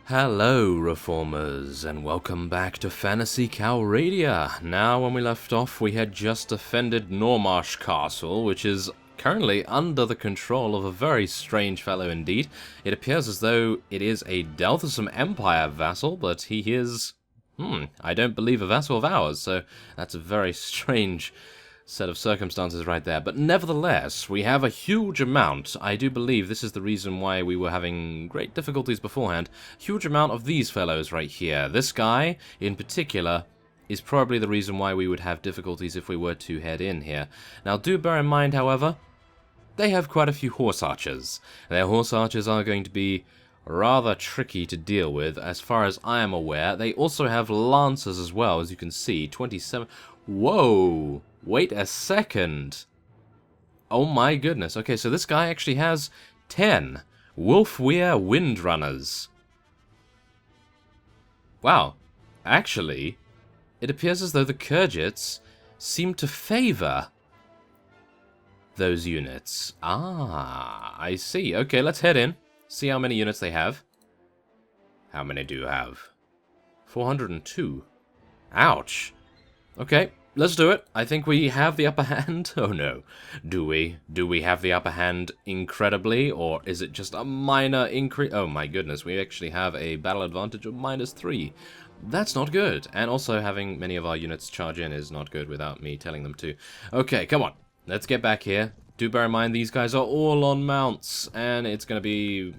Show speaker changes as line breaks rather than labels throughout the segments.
Hello, Reformers, and welcome back to Phantasy Calradia. Now, when we left off, we had just defended Normar's castle, which is currently under the control of a very strange fellow indeed. It appears as though it is a Delthusum Empire vassal, but he is, I don't believe a vassal of ours, so that's a very strange set of circumstances right there. But nevertheless, we have a huge amount. I do believe this is the reason why we were having great difficulties beforehand. Huge amount of these fellows right here. This guy, in particular, is probably the reason why we would have difficulties if we were to head in here. Now, do bear in mind, however, they have quite a few horse archers. Their horse archers are going to be rather tricky to deal with, as far as I am aware. They also have lancers as well, as you can see. 27... Whoa! Wait a second. Oh my goodness. Okay, so this guy actually has 10 Wolfweir Windrunners. Wow. Actually, it appears as though the Kurgits seem to favor those units. Ah, I see. Okay, let's head in. See how many units they have. How many do you have? 402. Ouch. Okay, let's do it. I think we have the upper hand. Oh no. Do we? Do we have the upper hand incredibly? Or is it just a minor increase? Oh my goodness, we actually have a battle advantage of -3. That's not good. And also having many of our units charge in is not good without me telling them to. Okay, come on. Let's get back here. Do bear in mind these guys are all on mounts. And it's going to be...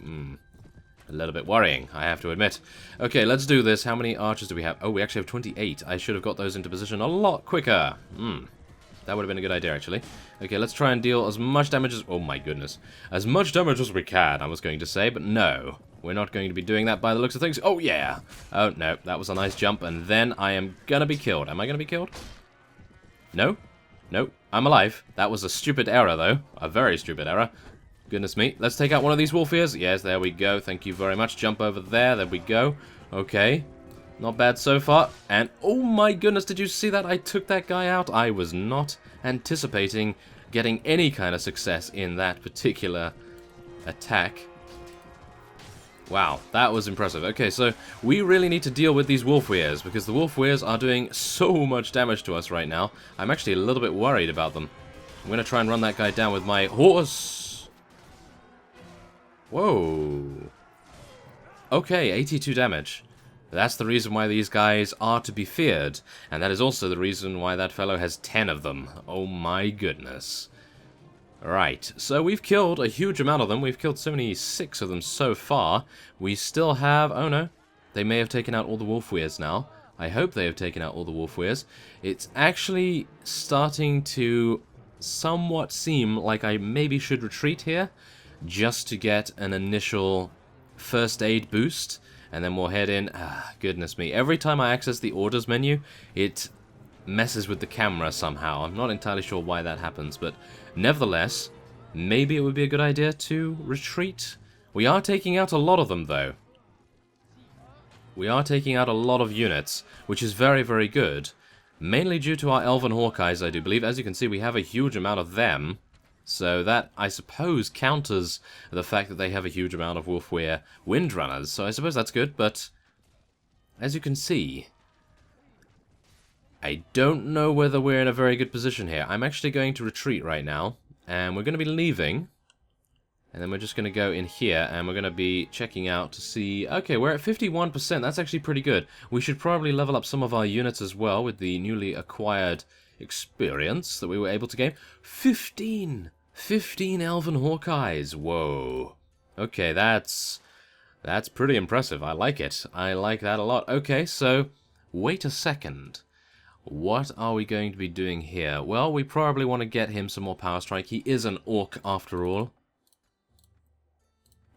a little bit worrying, I have to admit. Okay, let's do this. How many archers do we have? Oh, we actually have 28. I should have got those into position a lot quicker. That would have been a good idea, actually. Okay, let's try and deal as much damage as... Oh, my goodness. As much damage as we can, I was going to say, but no. We're not going to be doing that by the looks of things. Oh, yeah. Oh, no. That was a nice jump, and then I am going to be killed. Am I going to be killed? No? No. I'm alive. That was a stupid error, though. A very stupid error. Goodness me. Let's take out one of these wolf ears. Yes, there we go. Thank you very much. Jump over there. There we go. Okay. Not bad so far. And, oh my goodness, did you see that? I took that guy out. I was not anticipating getting any kind of success in that particular attack. Wow, that was impressive. Okay, so we really need to deal with these wolf ears, because the wolf ears are doing so much damage to us right now. I'm actually a little bit worried about them. I'm going to try and run that guy down with my horse. Whoa. Okay, 82 damage. That's the reason why these guys are to be feared. And that is also the reason why that fellow has 10 of them. Oh my goodness. Right, so we've killed a huge amount of them. We've killed 76 of them so far. We still have... Oh no. They may have taken out all the wolf weirs now. I hope they have taken out all the wolf weirs. It's actually starting to somewhat seem like I maybe should retreat here, just to get an initial first aid boost, and then we'll head in. Goodness me. Every time I access the orders menu, it messes with the camera somehow. I'm not entirely sure why that happens, but nevertheless, maybe it would be a good idea to retreat. We are taking out a lot of them, though. We are taking out a lot of units, which is very, very good. Mainly due to our Elven Hawkeyes, I do believe. As you can see, we have a huge amount of them. So that, I suppose, counters the fact that they have a huge amount of Wolfweir Windrunners. So I suppose that's good, but as you can see, I don't know whether we're in a very good position here. I'm actually going to retreat right now, and we're going to be leaving. And then we're just going to go in here, and we're going to be checking out to see... Okay, we're at 51%. That's actually pretty good. We should probably level up some of our units as well with the newly acquired experience that we were able to gain. 15 Elven Hawkeyes. Whoa. Okay, that's pretty impressive. I like it. I like that a lot. Okay, so wait a second. What are we going to be doing here? Well, we probably want to get him some more power strike. He is an orc after all.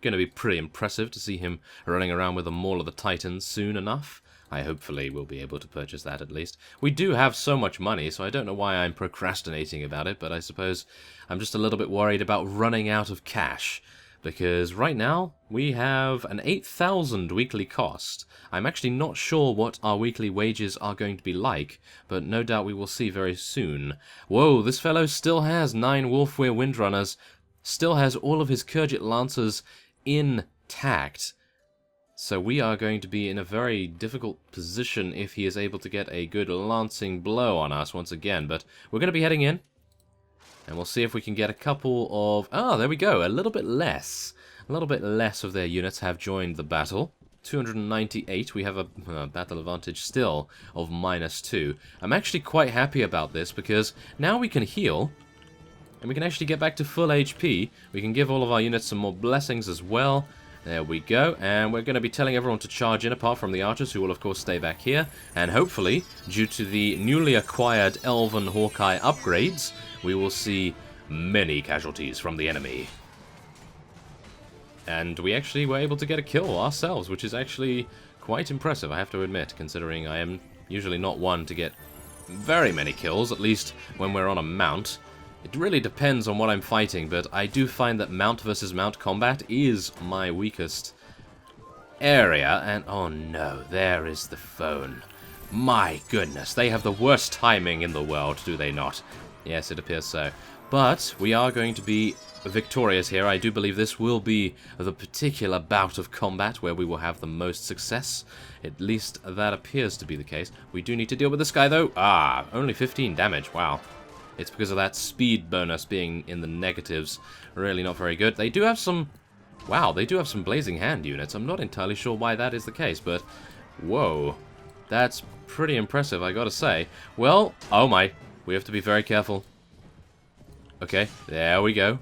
Going to be pretty impressive to see him running around with a Maul of the Titans soon enough. I hopefully will be able to purchase that at least. We do have so much money, so I don't know why I'm procrastinating about it, but I suppose I'm just a little bit worried about running out of cash. Because right now, we have an 8,000 weekly cost. I'm actually not sure what our weekly wages are going to be like, but no doubt we will see very soon. Whoa, this fellow still has 9 Wolfweir Windrunners, still has all of his Kurgit Lancers intact. So we are going to be in a very difficult position if he is able to get a good lancing blow on us once again. But we're going to be heading in, and we'll see if we can get a couple of... Ah, there we go, a little bit less. A little bit less of their units have joined the battle. 298, we have a battle advantage still of -2. I'm actually quite happy about this, because now we can heal, and we can actually get back to full HP. We can give all of our units some more blessings as well. There we go, and we're going to be telling everyone to charge in, apart from the archers, who will of course stay back here. And hopefully, due to the newly acquired Elven Hawkeye upgrades, we will see many casualties from the enemy. And we actually were able to get a kill ourselves, which is actually quite impressive, I have to admit, considering I am usually not one to get very many kills, at least when we're on a mount. It really depends on what I'm fighting, but I do find that mount versus mount combat is my weakest area. And oh no, there is the phone. My goodness, they have the worst timing in the world, do they not? Yes, it appears so. But we are going to be victorious here. I do believe this will be the particular bout of combat where we will have the most success. At least that appears to be the case. We do need to deal with this guy though. Ah, only 15 damage. Wow. It's because of that speed bonus being in the negatives. Really not very good. They do have some... Wow, they do have some Blazing Hand units. I'm not entirely sure why that is the case, but... Whoa. That's pretty impressive, I gotta say. Well, oh my. We have to be very careful. Okay, there we go.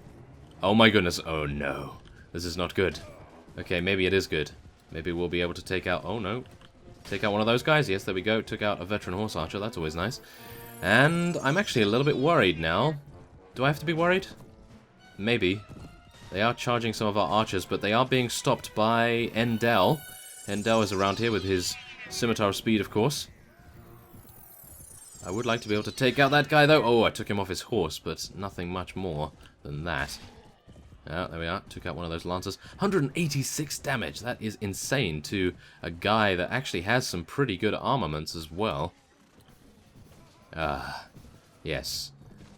Oh my goodness, oh no. This is not good. Okay, maybe it is good. Maybe we'll be able to take out... Oh no. Take out one of those guys. Yes, there we go. Took out a veteran horse archer. That's always nice. And I'm actually a little bit worried now. Do I have to be worried? Maybe. They are charging some of our archers, but they are being stopped by Endel. Endel is around here with his scimitar of speed, of course. I would like to be able to take out that guy, though. Oh, I took him off his horse, but nothing much more than that. Yeah, there we are. Took out one of those lancers. 186 damage. That is insane to a guy that actually has some pretty good armaments as well. Yes.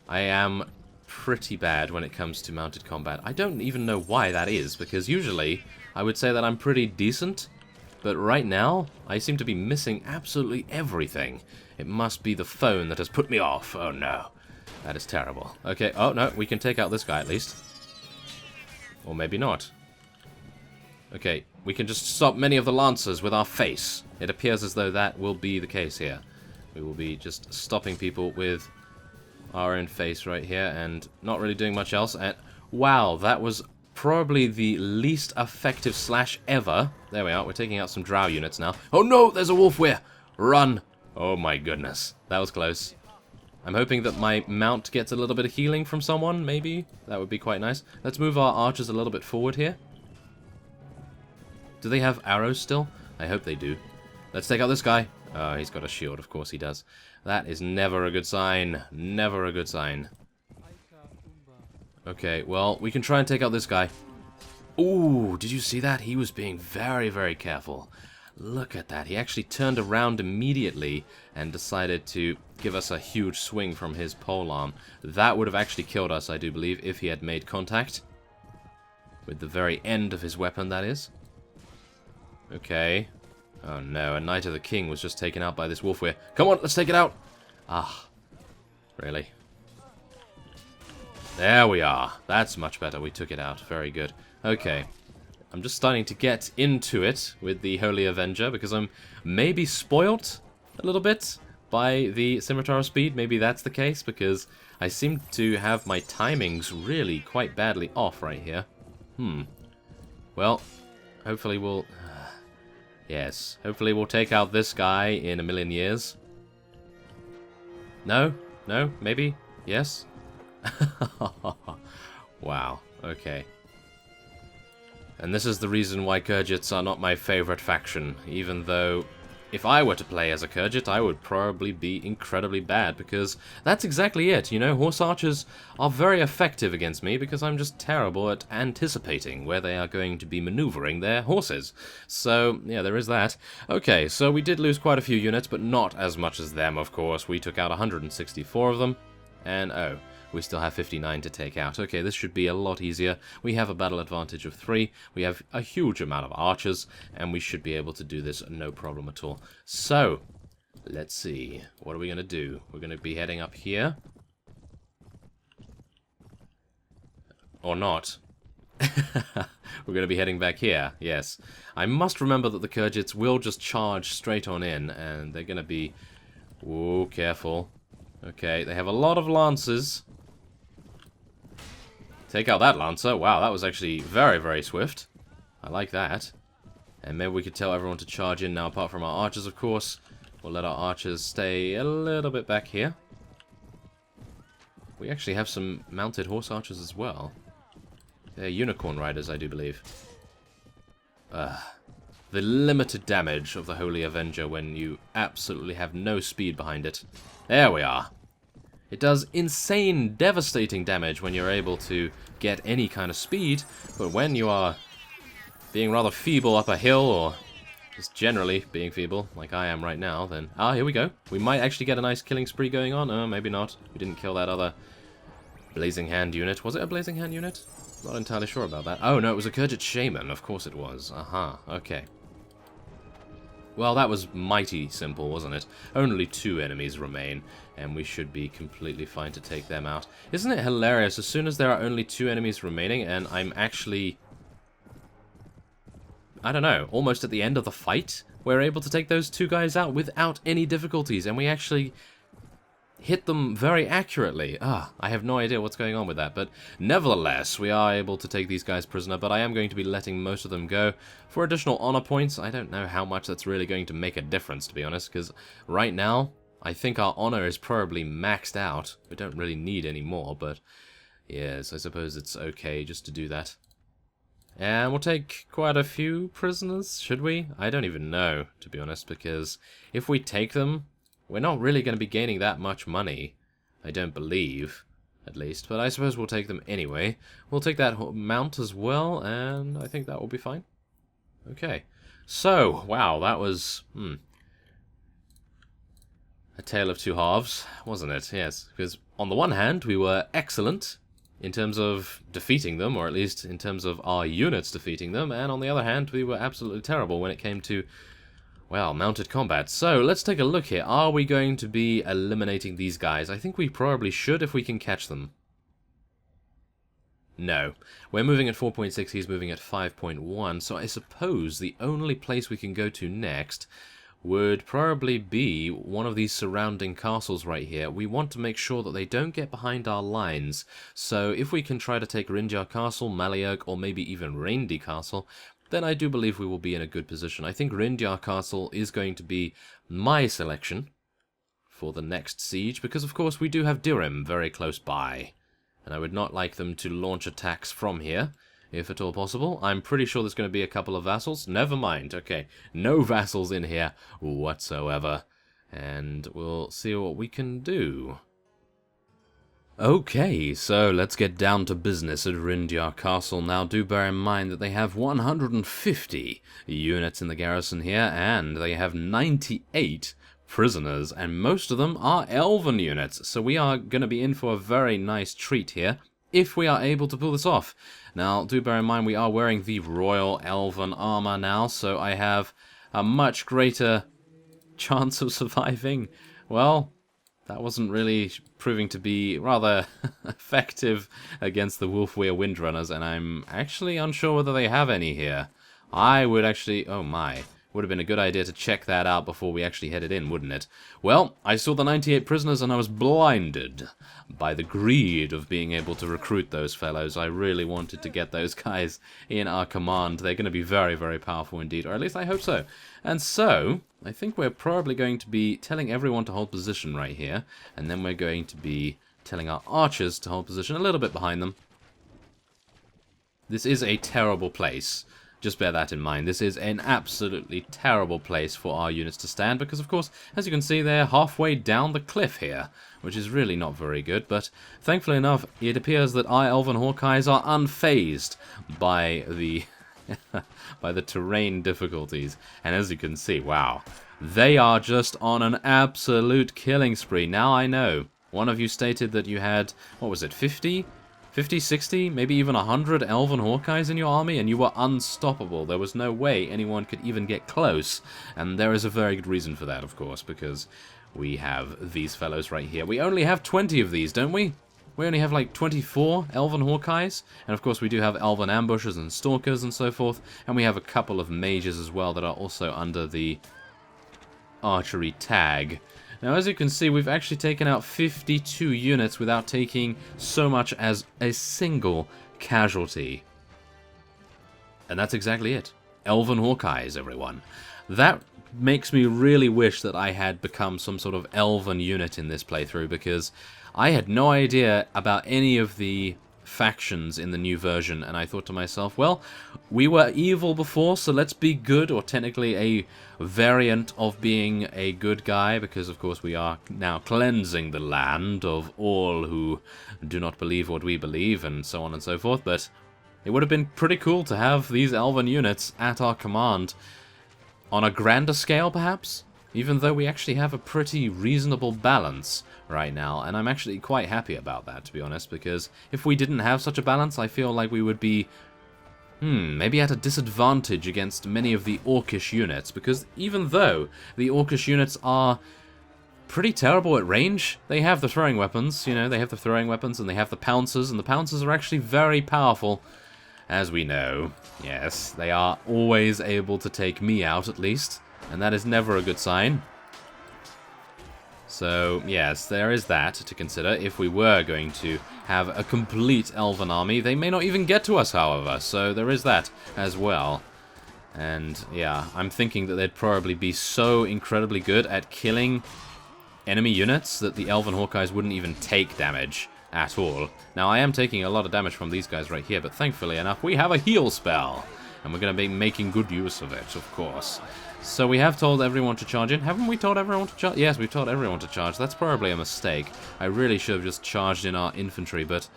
I am pretty bad when it comes to mounted combat. I don't even know why that is, because usually I would say that I'm pretty decent, but right now I seem to be missing absolutely everything. It must be the phone that has put me off. Oh no. That is terrible. Okay, oh no, we can take out this guy at least. Or maybe not. Okay, we can just stop many of the lancers with our face. It appears as though that will be the case here. We will be just stopping people with our own face right here and not really doing much else. And wow, that was probably the least effective slash ever. There we are, we're taking out some drow units now. Oh no, there's a wolf where? Run! Oh my goodness, that was close. I'm hoping that my mount gets a little bit of healing from someone, maybe. That would be quite nice. Let's move our archers a little bit forward here. Do they have arrows still? I hope they do. Let's take out this guy. Oh, he's got a shield, of course he does. That is never a good sign. Never a good sign. Okay, well, we can try and take out this guy. Ooh, did you see that? He was being very, very careful. Look at that. He actually turned around immediately and decided to give us a huge swing from his polearm. That would have actually killed us, I do believe, if he had made contact. With the very end of his weapon, that is. Okay. Oh no, a Knight of the King was just taken out by this wolf. Come on, let's take it out! Ah, really? There we are. That's much better. We took it out. Very good. Okay. I'm just starting to get into it with the Holy Avenger because I'm maybe spoilt a little bit by the Scimitar of Speed. Maybe that's the case because I seem to have my timings really quite badly off right here. Well, hopefully we'll... Yes, hopefully we'll take out this guy in a million years. No? No? Maybe? Yes? Wow, okay. And this is the reason why Kurgits are not my favorite faction, even though if I were to play as a Kurgit, I would probably be incredibly bad, because that's exactly it, you know, horse archers are very effective against me because I'm just terrible at anticipating where they are going to be maneuvering their horses. So, yeah, there is that. Okay, so we did lose quite a few units, but not as much as them, of course. We took out 164 of them, and oh, We still have 59 to take out. Okay, this should be a lot easier. We have a battle advantage of 3. We have a huge amount of archers, and we should be able to do this no problem at all. So, let's see. What are we going to do? We're going to be heading up here. Or not. We're going to be heading back here, yes. I must remember that the Kurgits will just charge straight on in, and they're going to be... Ooh, careful. Okay, they have a lot of lances. Take out that lancer. Wow, that was actually very, very swift. I like that. And maybe we could tell everyone to charge in now, apart from our archers, of course. We'll let our archers stay a little bit back here. We actually have some mounted horse archers as well. They're unicorn riders, I do believe. The limited damage of the Holy Avenger when you absolutely have no speed behind it. There we are. It does insane, devastating damage when you're able to get any kind of speed, but when you are being rather feeble up a hill, or just generally being feeble, like I am right now, then... Ah, here we go. We might actually get a nice killing spree going on. Oh, maybe not. We didn't kill that other Blazing Hand unit. Was it a Blazing Hand unit? Not entirely sure about that. Oh, no, it was a Kurgit Shaman. Of course it was. Aha, okay. Well, that was mighty simple, wasn't it? Only 2 enemies remain, and we should be completely fine to take them out. Isn't it hilarious? As soon as there are only 2 enemies remaining, and I'm actually... I don't know, almost at the end of the fight, we're able to take those 2 guys out without any difficulties, and we actually hit them very accurately. I have no idea what's going on with that, but nevertheless, we are able to take these guys prisoner, but I am going to be letting most of them go for additional honor points. I don't know how much that's really going to make a difference, to be honest, because right now, I think our honor is probably maxed out. We don't really need any more, but yes, I suppose it's okay just to do that. And we'll take quite a few prisoners, should we? I don't even know, to be honest, because if we take them, we're not really going to be gaining that much money. I don't believe, at least. But I suppose we'll take them anyway. We'll take that mount as well, and I think that will be fine. Okay. So, wow, that was... a tale of 2 halves, wasn't it? Yes, because on the one hand, we were excellent in terms of defeating them, or at least in terms of our units defeating them, and on the other hand, we were absolutely terrible when it came to... well, mounted combat. So, let's take a look here. Are we going to be eliminating these guys? I think we probably should if we can catch them. No. We're moving at 4.6, he's moving at 5.1, so I suppose the only place we can go to next would probably be one of these surrounding castles right here. We want to make sure that they don't get behind our lines. So, if we can try to take Rindar Castle, Maliag, or maybe even Rindar Castle, then I do believe we will be in a good position. I think Rindar Castle is going to be my selection for the next siege, because of course we do have Dirham very close by, and I would not like them to launch attacks from here, if at all possible. I'm pretty sure there's going to be a couple of vassals. Never mind, okay, no vassals in here whatsoever, and we'll see what we can do. Okay, so let's get down to business at Rindar Castle. Now, do bear in mind that they have 150 units in the garrison here, and they have 98 prisoners, and most of them are elven units. So we are going to be in for a very nice treat here, if we are able to pull this off. Now, do bear in mind we are wearing the Royal Elven armor now, so I have a much greater chance of surviving. Well... that wasn't really proving to be rather effective against the Wolfweir Windrunners, and I'm actually unsure whether they have any here. I would actually... oh my. Would have been a good idea to check that out before we actually headed in, wouldn't it? Well, I saw the 98 prisoners and I was blinded by the greed of being able to recruit those fellows. I really wanted to get those guys in our command. They're going to be very, very powerful indeed, or at least I hope so. And so, I think we're probably going to be telling everyone to hold position right here, and then we're going to be telling our archers to hold position a little bit behind them. This is a terrible place. Just bear that in mind. This is an absolutely terrible place for our units to stand, because of course, as you can see, they're halfway down the cliff here, which is really not very good, but thankfully enough, it appears that our Elven Hawkeyes are unfazed by the by the terrain difficulties, and as you can see, wow, they are just on an absolute killing spree. Now I know One of you stated that you had, what was it, 50, 60, maybe even 100 Elven Hawkeyes in your army, and you were unstoppable. There was no way anyone could even get close. And there is a very good reason for that, of course, because we have these fellows right here. We only have 20 of these, don't we? We only have like 24 Elven Hawkeyes, and of course we do have Elven Ambushers and Stalkers and so forth, and we have a couple of mages as well that are also under the archery tag. Now, as you can see, we've actually taken out 52 units without taking so much as a single casualty. And that's exactly it. Elven Hawkeyes, everyone. That makes me really wish that I had become some sort of Elven unit in this playthrough, because I had no idea about any of the factions in the new version, and I thought to myself, well, we were evil before, so let's be good, or technically a variant of being a good guy, because of course we are now cleansing the land of all who do not believe what we believe, and so on and so forth. But it would have been pretty cool to have these Elven units at our command on a grander scale, perhaps, even though we actually have a pretty reasonable balance right now, and I'm actually quite happy about that, to be honest, because if we didn't have such a balance, I feel like we would be, maybe at a disadvantage against many of the Orcish units, because even though the Orcish units are pretty terrible at range, they have the throwing weapons, you know, they have the throwing weapons, and they have the pouncers, and the pouncers are actually very powerful, as we know. Yes, they are always able to take me out, at least, and that is never a good sign. So, yes, there is that to consider. If we were going to have a complete Elven army, they may not even get to us, however, so there is that as well. And, yeah, I'm thinking that they'd probably be so incredibly good at killing enemy units that the Elven Hawkeyes wouldn't even take damage at all. Now, I am taking a lot of damage from these guys right here, but thankfully enough, we have a heal spell, and we're going to be making good use of it, of course. So we have told everyone to charge in. Haven't we told everyone to charge? Yes, we've told everyone to charge. That's probably a mistake. I really should have just charged in our infantry, but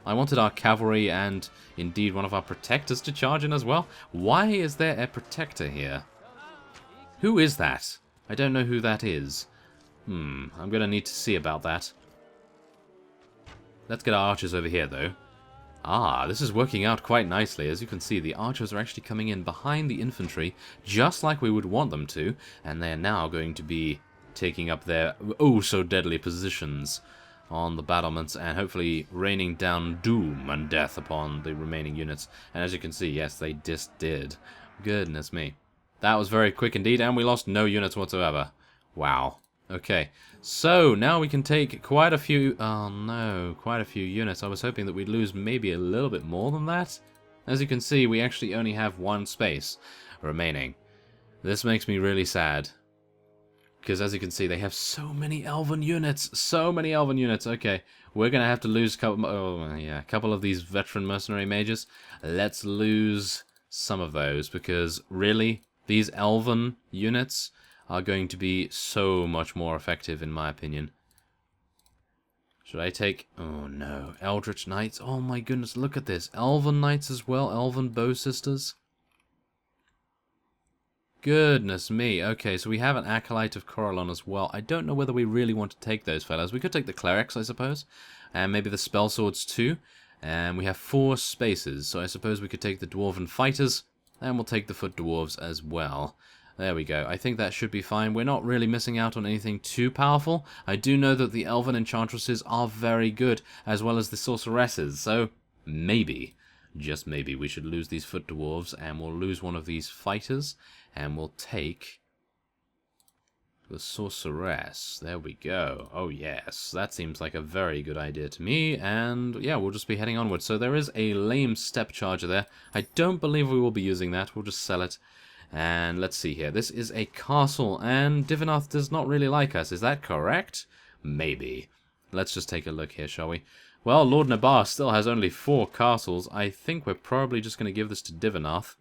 I wanted our cavalry and indeed one of our protectors to charge in as well. Why is there a protector here? Who is that? I don't know who that is. I'm going to need to see about that. Let's get our archers over here, though. Ah, this is working out quite nicely. As you can see, the archers are actually coming in behind the infantry, just like we would want them to, and they're now going to be taking up their oh-so-deadly positions on the battlements, and hopefully raining down doom and death upon the remaining units. And as you can see, yes, they just did. Goodness me. That was very quick indeed, and we lost no units whatsoever. Wow. Okay, so now we can take quite a few, quite a few units. I was hoping that we'd lose maybe a little bit more than that. As you can see, we actually only have one space remaining. This makes me really sad, because as you can see, they have so many Elven units, Okay, we're going to have to lose a couple of these veteran mercenary mages. Let's lose some of those, because really, these Elven units are going to be so much more effective, in my opinion. Should I take... Oh, no. Eldritch Knights. Oh, my goodness. Look at this. Elven Knights as well. Elven Bow Sisters. Goodness me. Okay, so we have an Acolyte of Corellon as well. I don't know whether we really want to take those fellows. We could take the Clerics, I suppose. And maybe the Spell Swords, too. And we have 4 spaces. So I suppose we could take the Dwarven Fighters. And we'll take the Foot Dwarves as well. There we go. I think that should be fine. We're not really missing out on anything too powerful. I do know that the Elven Enchantresses are very good, as well as the Sorceresses, so maybe, just maybe, we should lose these Foot Dwarves, and we'll lose one of these Fighters, and we'll take the Sorceress. There we go. Oh yes, that seems like a very good idea to me, and yeah, we'll just be heading onwards. So there is a lame Step Charger there. I don't believe we will be using that. We'll just sell it. And let's see here. This is a castle, and Divanath does not really like us. Is that correct? Maybe. Let's just take a look here, shall we? Well, Lord Nabar still has only 4 castles. I think we're probably just going to give this to Divanath.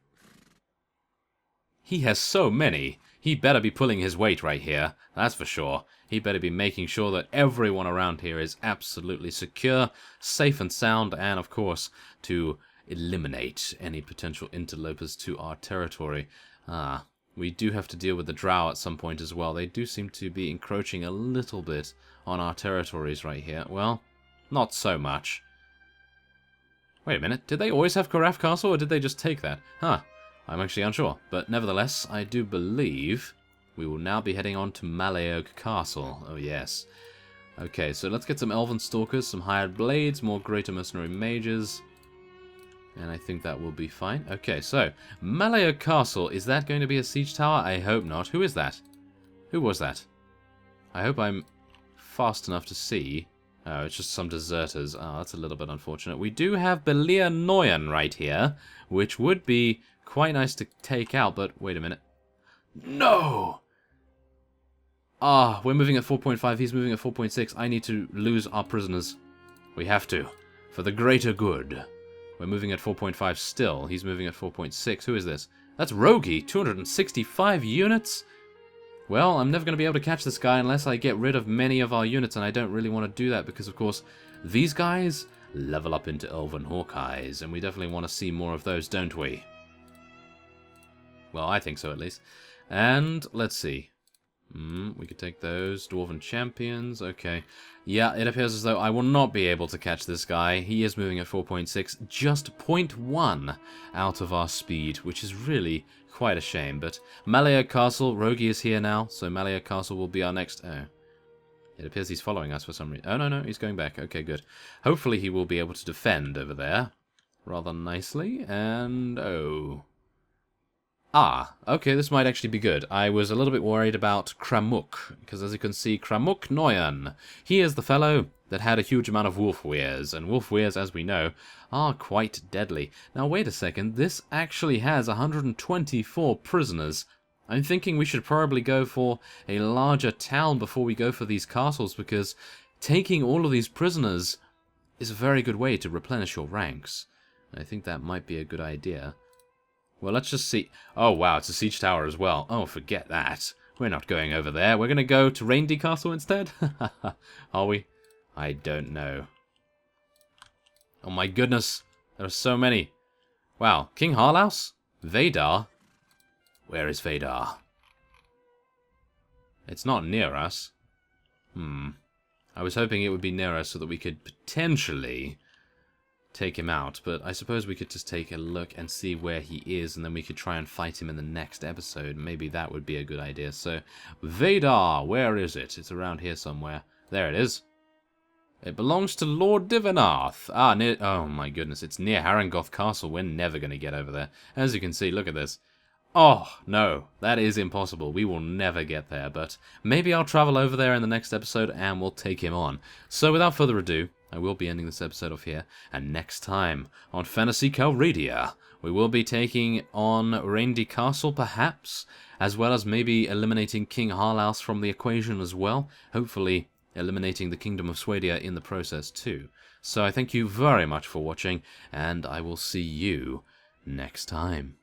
He has so many. He better be pulling his weight right here. That's for sure. He better be making sure that everyone around here is absolutely secure, safe and sound, and of course, to eliminate any potential interlopers to our territory. Ah, we do have to deal with the drow at some point as well. They do seem to be encroaching a little bit on our territories right here. Well, not so much. Wait a minute, did they always have Karaf Castle, or did they just take that? Huh, I'm actually unsure. But nevertheless, I do believe we will now be heading on to Malayoak Castle. Oh yes. Okay, so let's get some Elven Stalkers, some Hired Blades, more Greater Mercenary Mages. And I think that will be fine. Okay, so, Malayoak Castle, is that going to be a siege tower? I hope not. Who is that? Who was that? I hope I'm fast enough to see. Oh, it's just some deserters. Oh, that's a little bit unfortunate. We do have Belir Noyan right here, which would be quite nice to take out, but wait a minute. No! Ah, we're moving at 4.5, he's moving at 4.6. I need to lose our prisoners. We have to. For the greater good. We're moving at 4.5 still. He's moving at 4.6. Who is this? That's Rogi. 265 units? Well, I'm never going to be able to catch this guy unless I get rid of many of our units, and I don't really want to do that because, of course, these guys level up into Elven Hawkeyes, and we definitely want to see more of those, don't we? Well, I think so, at least. And, let's see. We could take those. Dwarven Champions. Okay. Yeah, it appears as though I will not be able to catch this guy. He is moving at 4.6. Just 0.1 out of our speed, which is really quite a shame. But Malayoak Castle, Rogi is here now, so Malayoak Castle will be our next... Oh. It appears he's following us for some reason. Oh, no, he's going back. Okay, good. Hopefully he will be able to defend over there rather nicely. And... oh... Ah, okay, this might actually be good. I was a little bit worried about Kramuk, because as you can see, Kramuk Noyan, he is the fellow that had a huge amount of wolf weirs, and wolf weirs, as we know, are quite deadly. Now, wait a second, this actually has 124 prisoners. I'm thinking we should probably go for a larger town before we go for these castles, because taking all of these prisoners is a very good way to replenish your ranks. I think that might be a good idea. Well, let's just see. Oh, wow, it's a siege tower as well. Oh, forget that. We're not going over there. We're going to go to Rindar Castle instead? Are we? I don't know. Oh my goodness. There are so many. Wow, King Harlaus? Vederar? Where is Vederar? It's not near us. I was hoping it would be near us so that we could potentially take him out, but I suppose we could just take a look and see where he is, and then we could try and fight him in the next episode. Maybe that would be a good idea. So, Vederar, where is it? It's around here somewhere. There it is. It belongs to Lord Divinarth. Ah, near... oh my goodness, it's near Harengoth Castle. We're never going to get over there. As you can see, look at this. Oh, no, that is impossible. We will never get there, but maybe I'll travel over there in the next episode and we'll take him on. So without further ado, I will be ending this episode off here, and next time on Phantasy Calradia, we will be taking on Rindar Castle, perhaps, as well as maybe eliminating King Harlaus from the equation as well, hopefully eliminating the Kingdom of Swadia in the process too. So I thank you very much for watching, and I will see you next time.